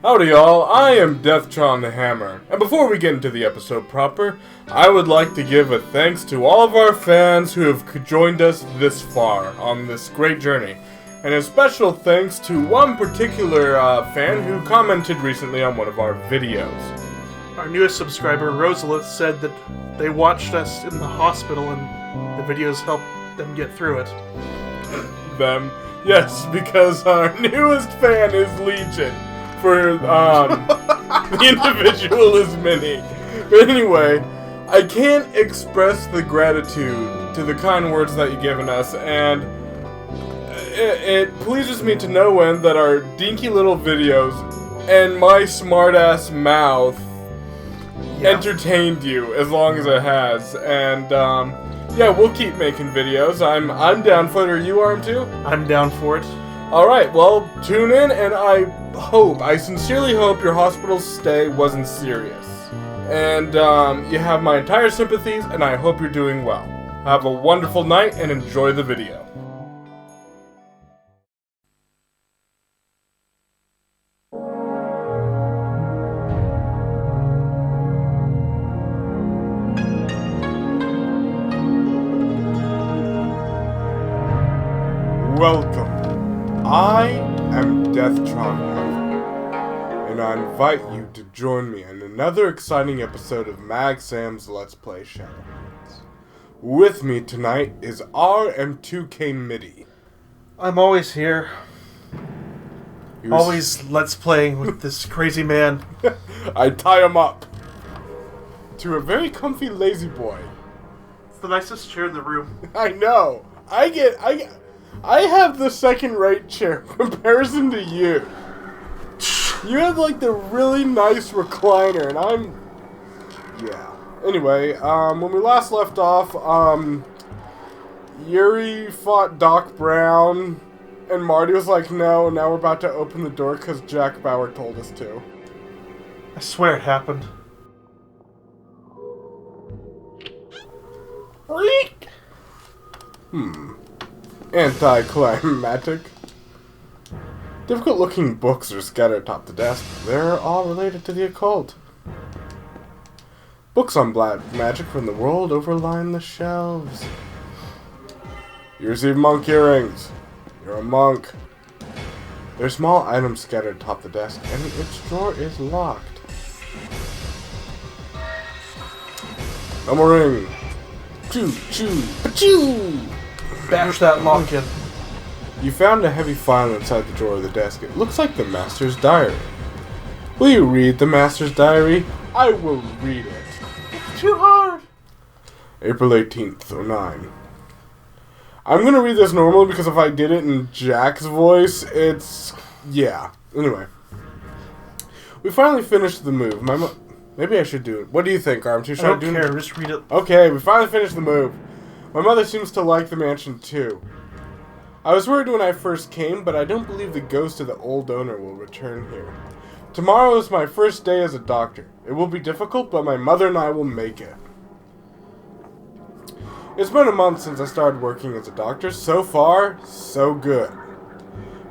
Howdy y'all, I am Deathtron the Hammer, and before we get into the episode proper, I would like to give a thanks to all of our fans who have joined us this far on this great journey, and a special thanks to one particular fan who commented recently on one of our videos. Our newest subscriber, Rosalith, said that they watched us in the hospital and the videos helped them get through it. Them? Yes, because our newest fan is Legion. For, the individual is Minnie. But anyway, I can't express the gratitude to the kind words that you've given us, and it pleases me to no end that our dinky little videos and my smart-ass mouth entertained you as long as it has, and, yeah, we'll keep making videos. I'm down for it. Are you, Arm, too? I'm down for it. Alright, well, tune in, and I sincerely hope your hospital stay wasn't serious. And, you have my entire sympathies, and I hope you're doing well. Have a wonderful night, and enjoy the video. Welcome. I am Deathtron Hammer, and I invite you to join me in another exciting episode of Mag Sam's Let's Play Shadowlands. With me tonight is RM2K MIDI. I'm always here. Always Let's Playing with this crazy man. I tie him up to a very comfy lazy boy. It's the nicest chair in the room. I know. I have the second-rate chair in comparison to you. You have, like, the really nice recliner, and yeah. Anyway, when we last left off, Yuri fought Doc Brown, and Marty was like, no, and now we're about to open the door because Jack Bauer told us to. I swear it happened. Anticlimactic. Difficult-looking books are scattered atop the desk. They're all related to the occult. Books on black magic from the world over line the shelves. You receive monk earrings. You're a monk. There's small items scattered atop the desk, and its drawer is locked. No more ring. Choo, choo, pa-choo! Bash that lock in. You found a heavy file inside the drawer of the desk. It looks like the Master's diary. Will you read the Master's diary? I will read it. It's too hard. April 18th, 09. I'm gonna read this normally because if I did it in Jack's voice, yeah. Anyway. We finally finished the move. Maybe I should do it. What do you think, Arm? I don't care, just read it. Okay, we finally finished the move. My mother seems to like the mansion too. I was worried when I first came, but I don't believe the ghost of the old owner will return here. Tomorrow is my first day as a doctor. It will be difficult, but my mother and I will make it. It's been a month since I started working as a doctor. So far, so good.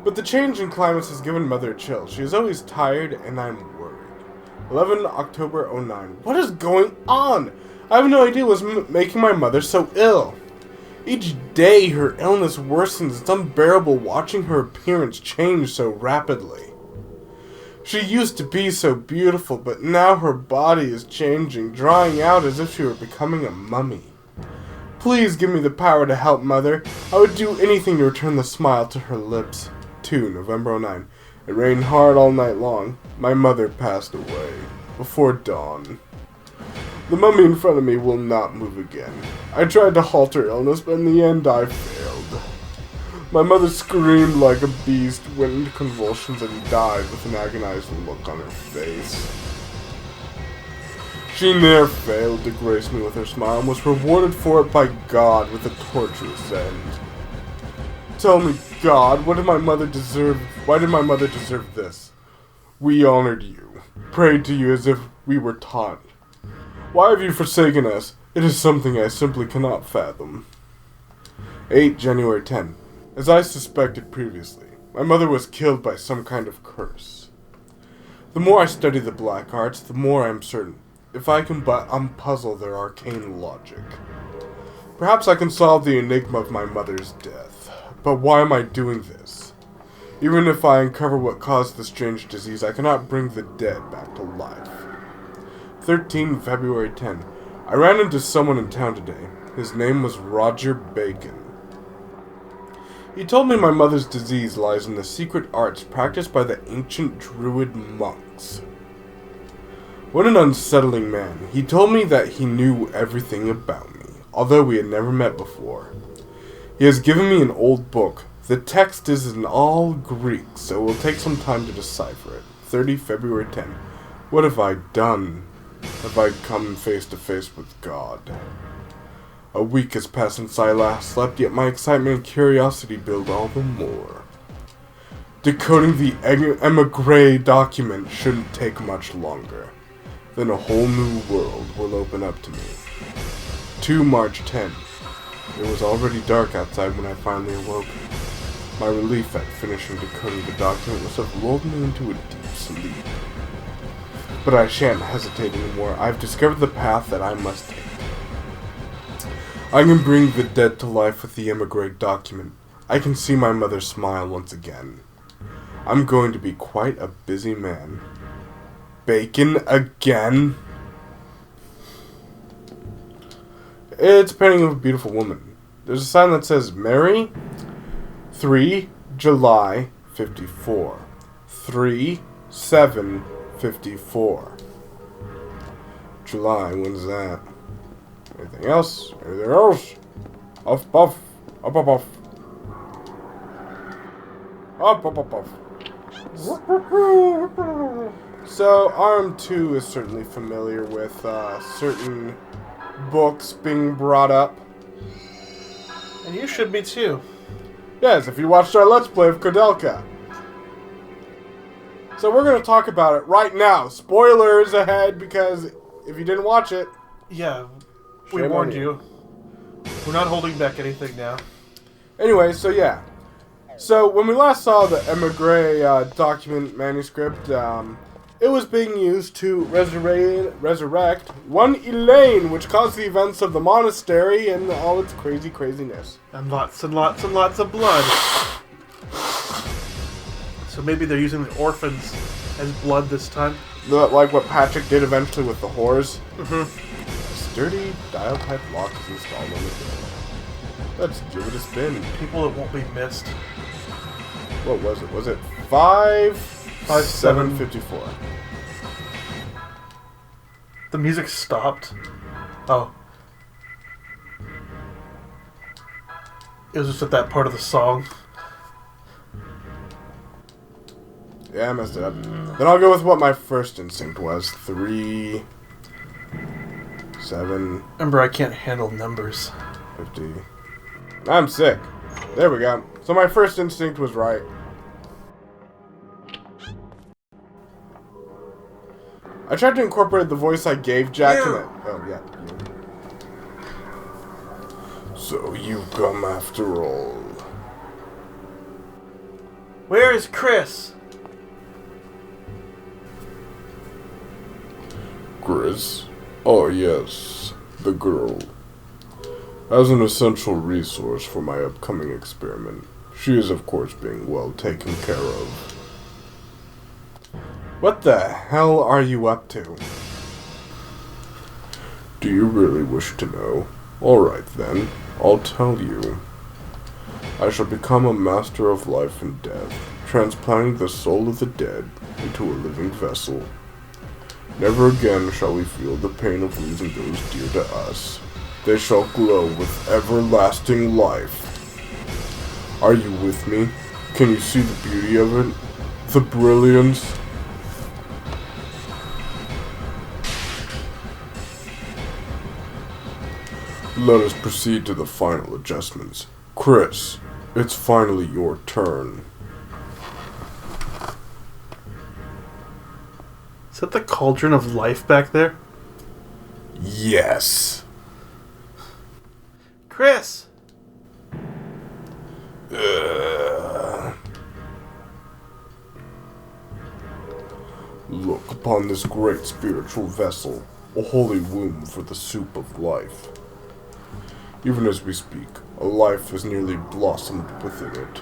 But the change in climates has given Mother a chill. She is always tired, and I'm worried. 11 October 09. What is going on? I have no idea what's making my mother so ill. Each day her illness worsens. It's unbearable watching her appearance change so rapidly. She used to be so beautiful, but now her body is changing, drying out as if she were becoming a mummy. Please give me the power to help Mother. I would do anything to return the smile to her lips. 2 November 09. It rained hard all night long. My mother passed away before dawn. The mummy in front of me will not move again. I tried to halt her illness, but in the end I failed. My mother screamed like a beast, went into convulsions, and died with an agonized look on her face. She ne'er failed to grace me with her smile, and was rewarded for it by God with a torturous end. Tell me, God, what did my mother deserve? Why did my mother deserve this? We honored you, prayed to you as if we were taught. Why have you forsaken us? It is something I simply cannot fathom. 8 January 10. As I suspected previously, my mother was killed by some kind of curse. The more I study the black arts, the more I am certain, if I can but unpuzzle their arcane logic. Perhaps I can solve the enigma of my mother's death. But why am I doing this? Even if I uncover what caused the strange disease, I cannot bring the dead back to life. 13 February 10. I ran into someone in town today. His name was Roger Bacon. He told me my mother's disease lies in the secret arts practiced by the ancient druid monks. What an unsettling man. He told me that he knew everything about me, although we had never met before. He has given me an old book. The text is in all Greek, so it will take some time to decipher it. 30 February 10. What have I done? Have I come face to face with God? A week has passed since I last slept, yet my excitement and curiosity build all the more. Decoding the emigre document shouldn't take much longer. Then a whole new world will open up to me. 2 March 10. It was already dark outside when I finally awoke. My relief at finishing decoding the document must have lulled me into a deep sleep. But I shan't hesitate anymore. I've discovered the path that I must take. I can bring the dead to life with the emigre document. I can see my mother smile once again. I'm going to be quite a busy man. Bacon again? It's a painting of a beautiful woman. There's a sign that says Mary, 3 July 54. 3/7/54. July, when's that? Anything else? Anything else? Off, puff. Up, up, off. Up, up, up, off. So, Arm 2 is certainly familiar with certain books being brought up. And you should be too. Yes, if you watched our Let's Play of Kodelka. So we're going to talk about it right now. Spoilers ahead, because if you didn't watch it... Yeah, we shame warned on you. We're not holding back anything now. Anyway, so yeah. So when we last saw the emigre document manuscript, it was being used to resurrect one Elaine, which caused the events of the monastery and all its craziness. And lots and lots and lots of blood. So maybe they're using the orphans as blood this time. Like what Patrick did eventually with the whores. Mm-hmm. A sturdy dial-type lock is installed on the door. Let's give it a spin. People that won't be missed. What was it? Was it 5/7/54? The music stopped. Oh. It was just at that part of the song. Yeah, I messed it up. Then I'll go with what my first instinct was. 3, 7, Remember, I can't handle numbers. 50. I'm sick. There we go. So my first instinct was right. I tried to incorporate the voice I gave Jack in it. Oh, yeah. So you come after all. Where is Chris? Chris? Oh, yes. The girl. As an essential resource for my upcoming experiment, she is of course being well taken care of. What the hell are you up to? Do you really wish to know? Alright then, I'll tell you. I shall become a master of life and death, transplanting the soul of the dead into a living vessel. Never again shall we feel the pain of losing those dear to us. They shall glow with everlasting life. Are you with me? Can you see the beauty of it? The brilliance? Let us proceed to the final adjustments. Chris, it's finally your turn. Is that the cauldron of life back there? Yes. Chris! Look upon this great spiritual vessel, a holy womb for the soup of life. Even as we speak, a life has nearly blossomed within it.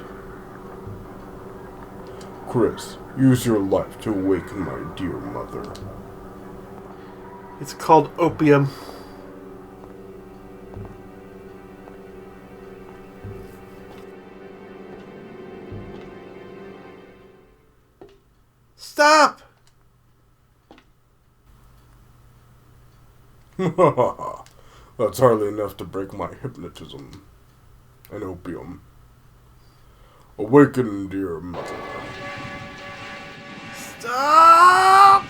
Chris, use your life to awaken my dear mother. It's called opium. Stop! That's hardly enough to break my hypnotism and opium. Awaken, dear mother. Stop!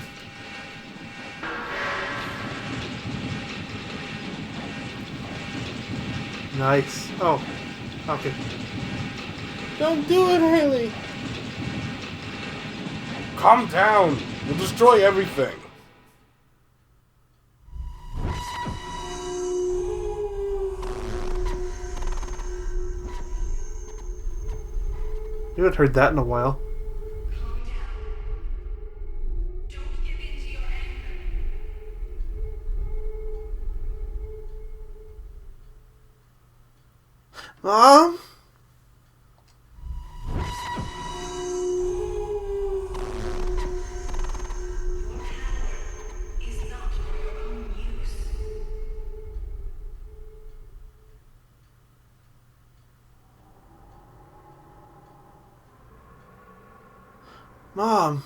Nice. Oh, okay. Don't do it, Hayley. Calm down. We'll destroy everything. You haven't heard that in a while. Don't give in to your anger. Mom? Is not for your own use. Mom?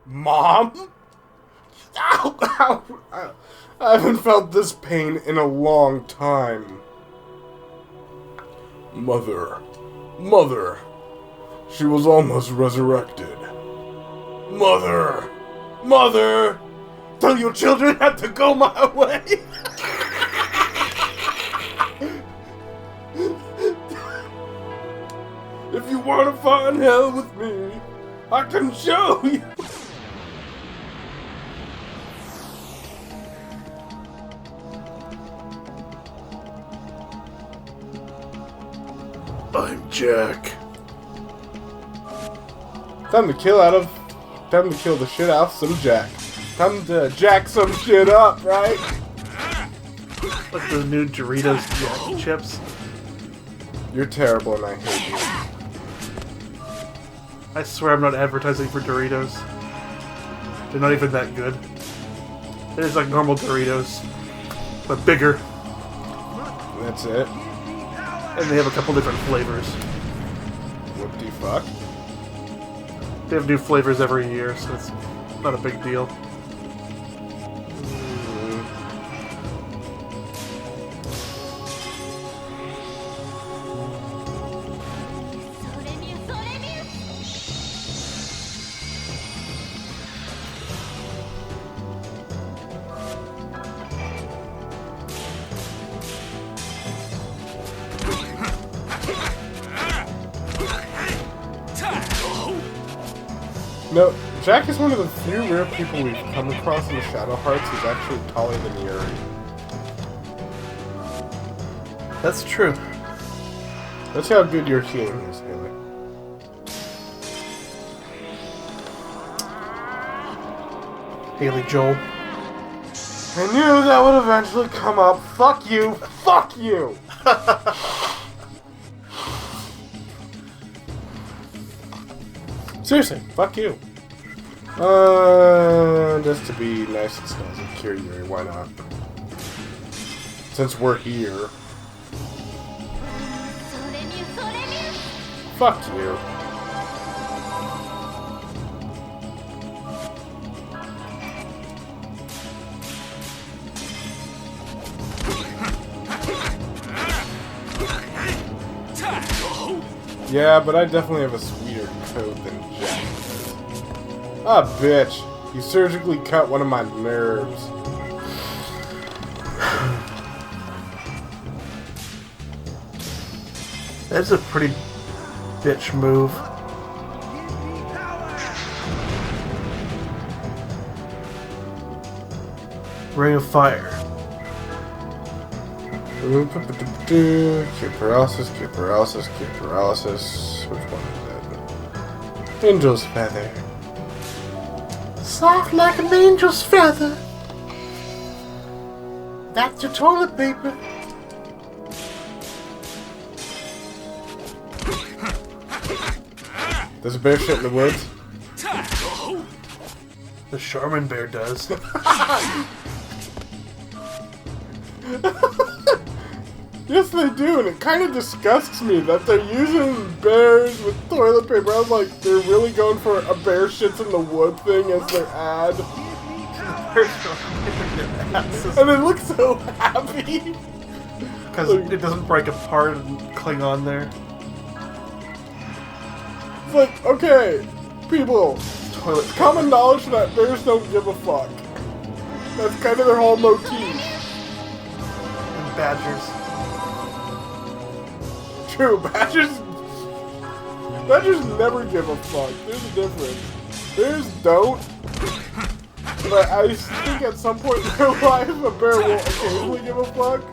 Mom? Ow, ow. I haven't felt this pain in a long time. Mother. Mother. She was almost resurrected. Mother. Mother. Tell your children not to go my way. If you want to find hell with me, I can show you. I'm Jack. Time to kill the shit out of some Jack. Time to jack some shit up, right? Like the new Doritos Jack chips. You're terrible and I hate you. I swear I'm not advertising for Doritos. They're not even that good. They're just like normal Doritos, but bigger. That's it. And they have a couple different flavors. What the fuck? They have new flavors every year, so it's not a big deal. No, Jack is one of the few rare people we've come across in the Shadow Hearts who's actually taller than Yuri. That's true. That's how good your healing is, Hayley. Hayley Joel. I knew that would eventually come up. Fuck you! Fuck you! Seriously, fuck you. Just to be nice and snazzy, cure Yuri, why not? Since we're here. Fuck you. Yeah, but I definitely have a sweeter code than Jack does. Ah, bitch. You surgically cut one of my nerves. That's a pretty bitch move. Ring of Fire. Cure paralysis, cure paralysis, cure paralysis. Which one is Angel's feather. Soft like an angel's feather. That's your toilet paper. Does a bear shit in the woods? The Charmin bear does. Yes, they do, and it kind of disgusts me that they're using bears with toilet paper. I was like, they're really going for a bear shits in the wood thing as their ad. And they look so happy. Because it doesn't break apart and cling on there. It's like, okay, people, Toilet it's common knowledge that bears don't give a fuck. That's kind of their whole motif. and badgers. True, badgers never give a fuck. There's a difference. Bears don't. But I think at some point in their life, a bear will occasionally give a fuck.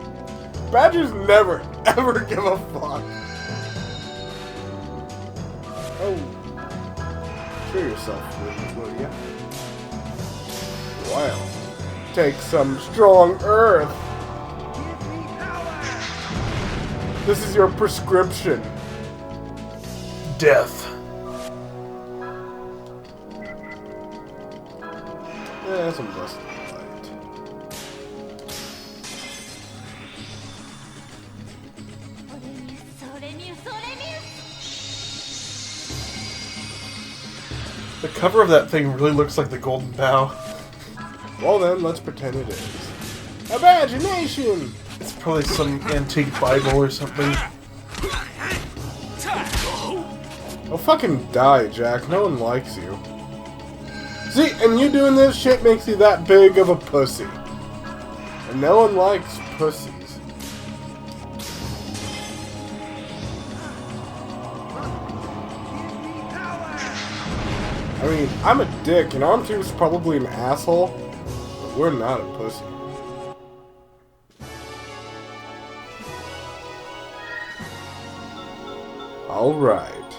Badgers never, ever give a fuck. Oh. Show yourself, will ya? Wow. Take some strong earth. This is your prescription. Death. Yeah, some blessed light. The cover of that thing really looks like the Golden Bough. Well then, let's pretend it is. Imagination! It's probably some antique Bible or something. Oh, fucking die, Jack. No one likes you. See, and you doing this shit makes you that big of a pussy. And no one likes pussies. I mean, I'm a dick, and Arm 2 is probably an asshole, but we're not a pussy. Alright.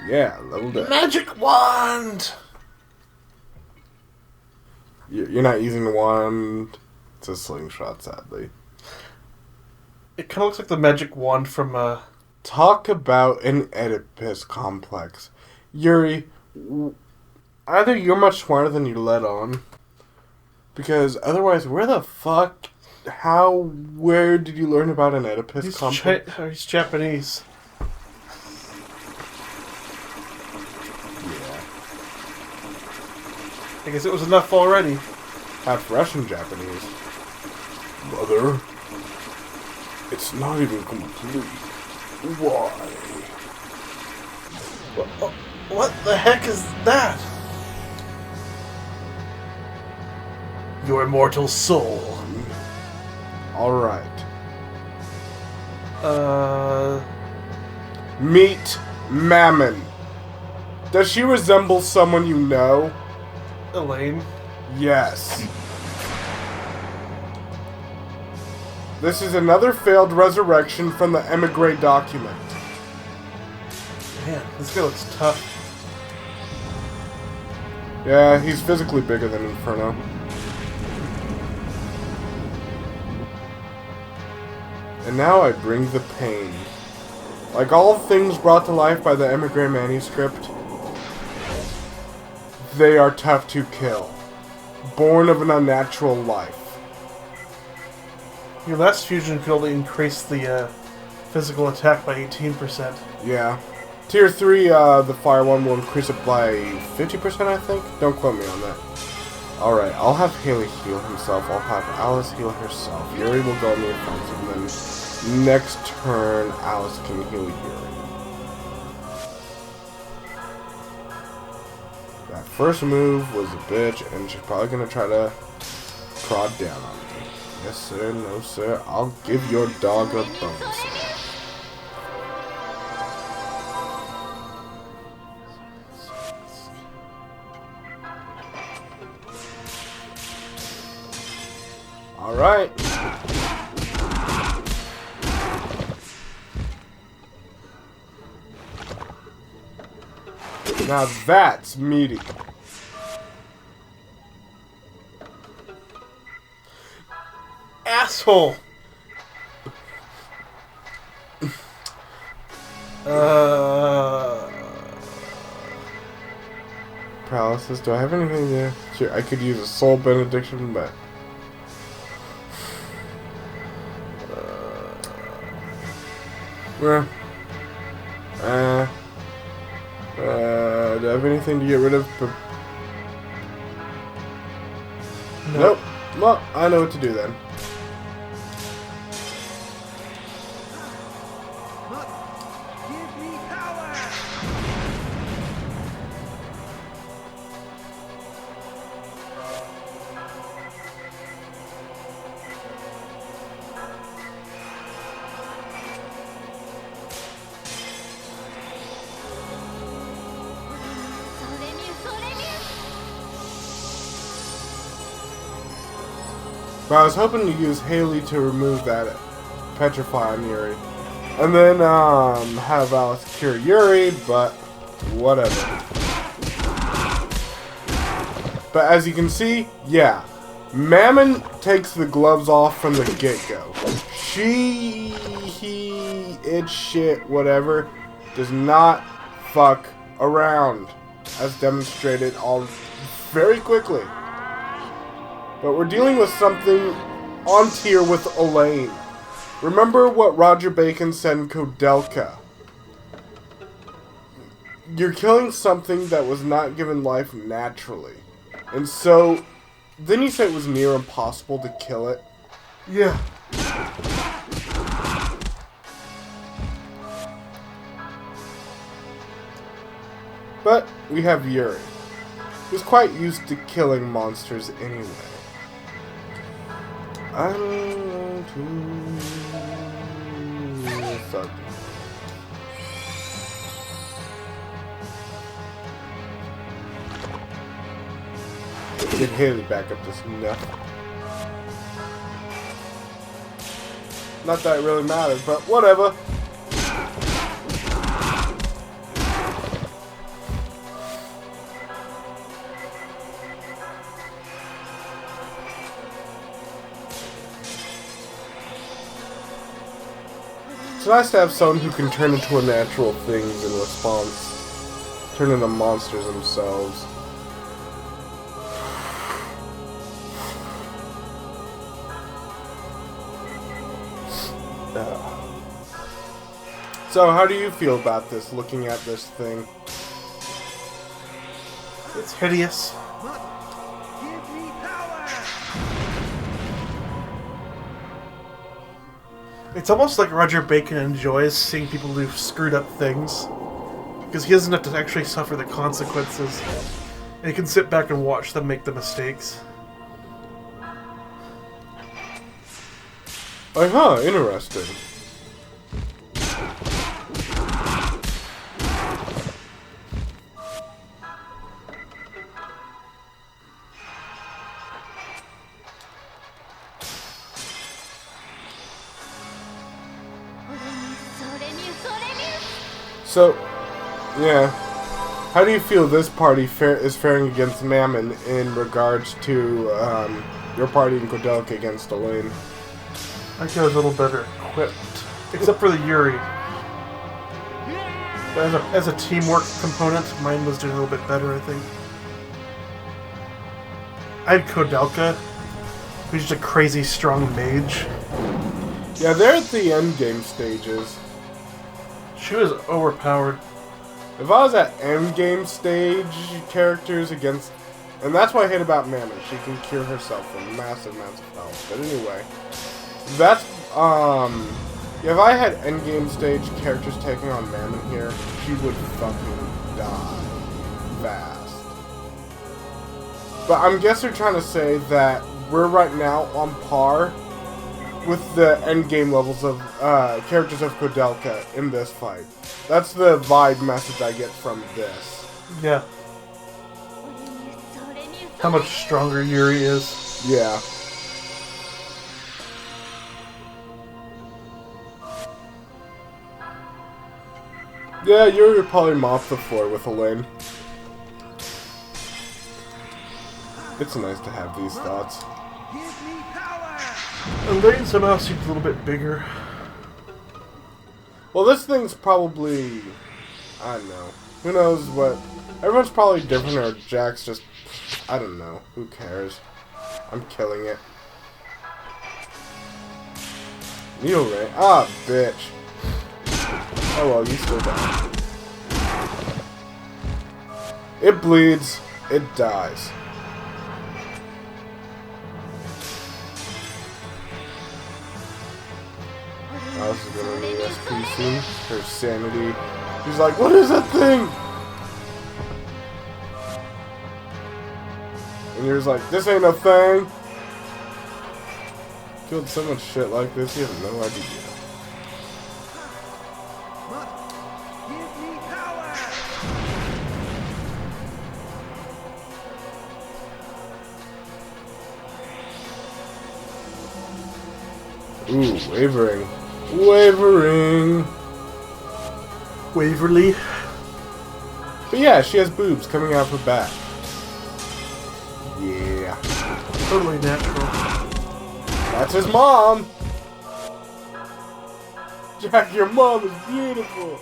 Yeah, leveled up. Magic wand! You're not using the wand. It's a slingshot, sadly. It kind of looks like the magic wand from, Talk about an Oedipus complex. Yuri, either you're much smarter than you let on, because otherwise, where the fuck, where did you learn about an Oedipus complex? He's Japanese. Yeah. I guess it was enough already. Half Russian Japanese. Brother, it's not even complete. Why? What the heck is that? Your immortal soul. Alright. Meet Mammon. Does she resemble someone you know? Elaine. Yes. This is another failed resurrection from the emigre document. Man, this guy looks tough. Yeah, he's physically bigger than Inferno. And now I bring the pain. Like all things brought to life by the emigre manuscript, they are tough to kill. Born of an unnatural life. Your last fusion could only increase the physical attack by 18%. Yeah. Tier 3, the fire one will increase it by 50%, I think? Don't quote me on that. Alright, I'll have Hayley heal himself. I'll have Alice heal herself. Yuri will go on the offensive, and then next turn, Alice can heal Yuri. That first move was a bitch, and she's probably gonna try to prod down on me. Yes, sir. No, sir. I'll give your dog a bone, sir. Alright. Now that's meaty. Asshole! Paralysis. Do I have anything there? Sure, I could use a soul benediction, but do I have anything to get rid of? Nope. Well, I know what to do then. Give me power! But I was hoping to use Hayley to remove that petrify on Yuri. And then have Alice cure Yuri, but whatever. But as you can see, yeah. Mammon takes the gloves off from the get-go. It, shit, whatever, does not fuck around. As demonstrated all very quickly. But we're dealing with something on tier with Elaine. Remember what Roger Bacon said in Koudelka. You're killing something that was not given life naturally. And so, then you said it was near impossible to kill it. Yeah. But we have Yuri, who's quite used to killing monsters anyway. I'm going to suck. Get Hayley back up this nut. Not that it really matters, but whatever. It's nice to have someone who can turn into unnatural things in response. Turn into monsters themselves. So, how do you feel about this, looking at this thing? It's hideous. Give me power! It's almost like Roger Bacon enjoys seeing people do screwed up things. Because he doesn't have to actually suffer the consequences. And he can sit back and watch them make the mistakes. Like, huh, interesting. So, yeah. How do you feel this party is faring against Mammon in regards to your party in Koudelka against Elaine? I think I was a little better equipped. Except for the Yuri. But as a teamwork component, mine was doing a little bit better, I think. I had Koudelka, who's just a crazy strong mage. Yeah, they're at the end game stages. She was overpowered. If I was at end game stage characters against... And that's what I hate about Mammon. She can cure herself from massive amounts of health. But anyway... That's, yeah, if I had endgame stage characters taking on Mammon here, she would fucking die fast. But I'm guessing they're trying to say that we're right now on par with the endgame levels of, characters of Koudelka in this fight. That's the vibe message I get from this. Yeah. How much stronger Yuri is. Yeah. Yeah, you'll probably mop the floor with Elaine. It's nice to have these thoughts. Give me power! Elaine somehow seems a little bit bigger. Well, this thing's probably... I don't know. Who knows what... Everyone's probably different, or Jack's just... I don't know. Who cares? I'm killing it. Needle ray. Ah, bitch. Oh well, you still die. It bleeds. It dies. I was gonna need SP soon. Her sanity. She's like, what is that thing? And you're just like, this ain't a thing. Killed so much shit like this, you have no idea. Give me power! Ooh, wavering. Wavering. Waverly. But yeah, she has boobs coming out of her back. Yeah. Totally natural. That's his mom! Jack, your mom is beautiful!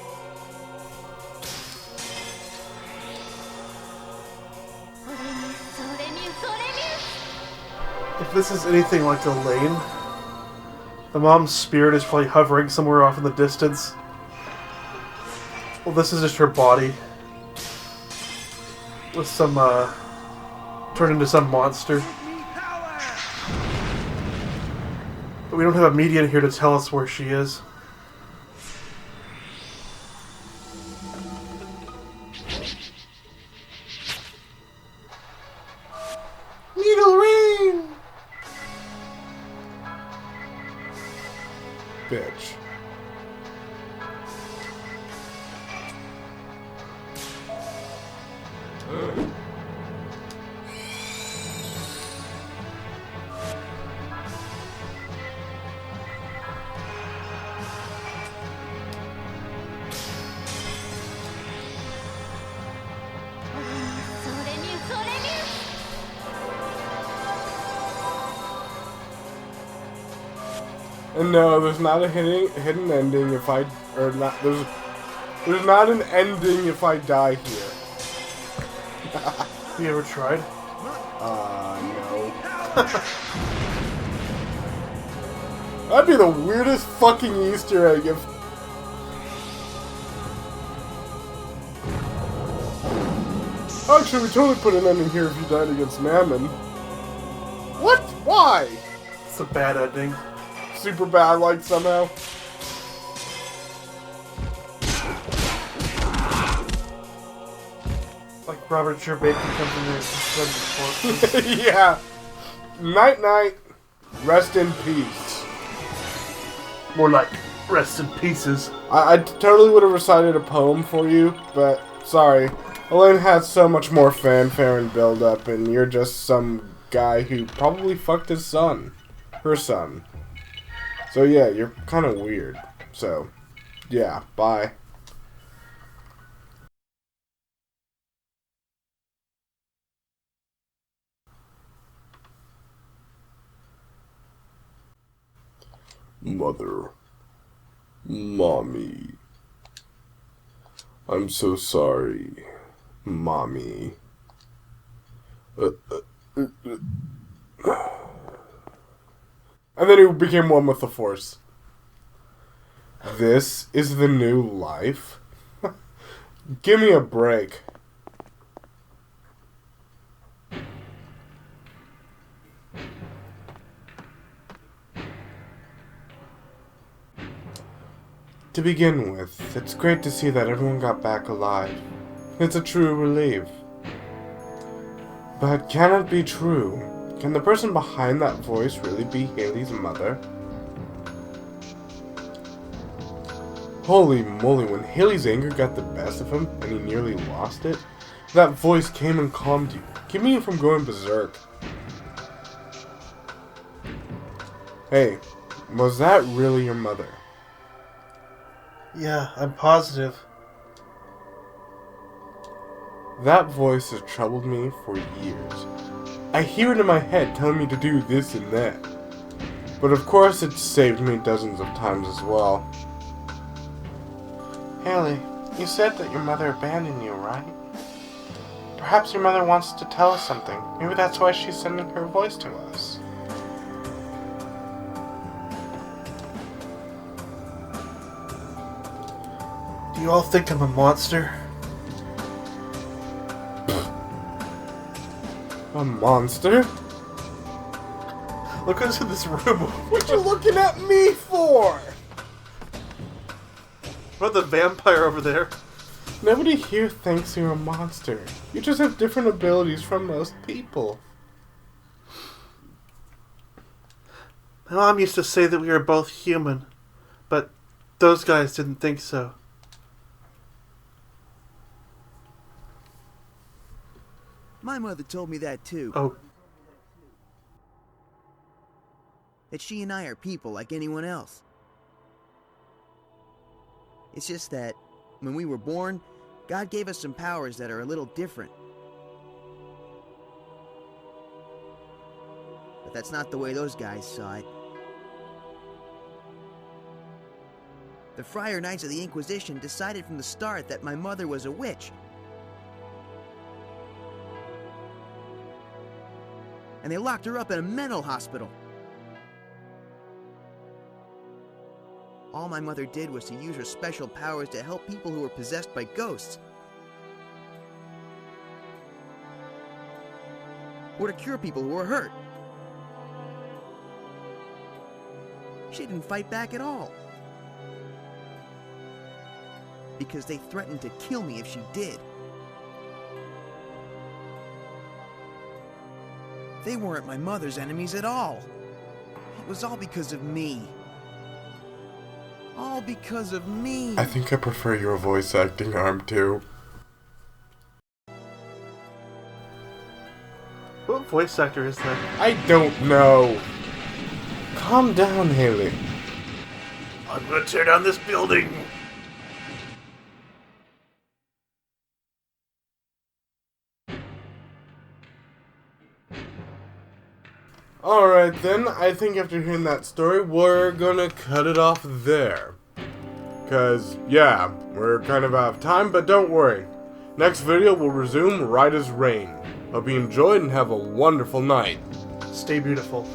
If this is anything like Elaine, the mom's spirit is probably hovering somewhere off in the distance. Well, this is just her body. With some, turned into some monster. Give me power! But we don't have a median here to tell us where she is. Needle ring! Bitch. And no, there's not a hidden ending if I... Or not... There's not an ending if I die here. Have you ever tried? No. That'd be the weirdest fucking Easter egg if... Actually, we totally put an ending here if you died against Mammon. What? Why? It's a bad ending. Super bad, like, somehow. Like Robert Bacon comes in there and spreads the corpse. Yeah. Night night. Rest in peace. More like rest in pieces. I totally would have recited a poem for you, but sorry. Elaine has so much more fanfare and build up, and you're just some guy who probably fucked his son. Her son. So yeah, you're kind of weird. So, yeah, bye. Mother. Mommy. I'm so sorry. Mommy. And then he became one with the Force. This is the new life? Give me a break. To begin with, it's great to see that everyone got back alive. It's a true relief. But can it be true? Can the person behind that voice really be Hayley's mother? Holy moly, when Hayley's anger got the best of him and he nearly lost it, that voice came and calmed you, keeping you from going berserk. Hey, was that really your mother? Yeah, I'm positive. That voice has troubled me for years. I hear it in my head telling me to do this and that. But of course it's saved me dozens of times as well. Hayley, you said that your mother abandoned you, right? Perhaps your mother wants to tell us something. Maybe that's why she's sending her voice to us. Do you all think I'm a monster? A monster? Look what's in this room. What you looking at me for? What about the vampire over there? Nobody here thinks you're a monster. You just have different abilities from most people. My mom used to say that we were both human, but those guys didn't think so. My mother told me that too. Oh, That she and I are people like anyone else. It's just that when we were born, God gave us some powers that are a little different. But that's not the way those guys saw it. The Friar Knights of the Inquisition decided from the start that my mother was a witch. And they locked her up in a mental hospital. All my mother did was to use her special powers to help people who were possessed by ghosts. Or to cure people who were hurt. She didn't fight back at all. Because they threatened to kill me if she did. They weren't my mother's enemies at all. It was all because of me. All because of me. I think I prefer your voice acting arm too. what voice actor is that? I don't know. Calm down, Hayley. I'm gonna tear down this building. Alright then, I think after hearing that story, we're gonna cut it off there. Cause, yeah, we're kind of out of time, but don't worry. Next video will resume right as rain. Hope you enjoyed and have a wonderful night. Stay beautiful.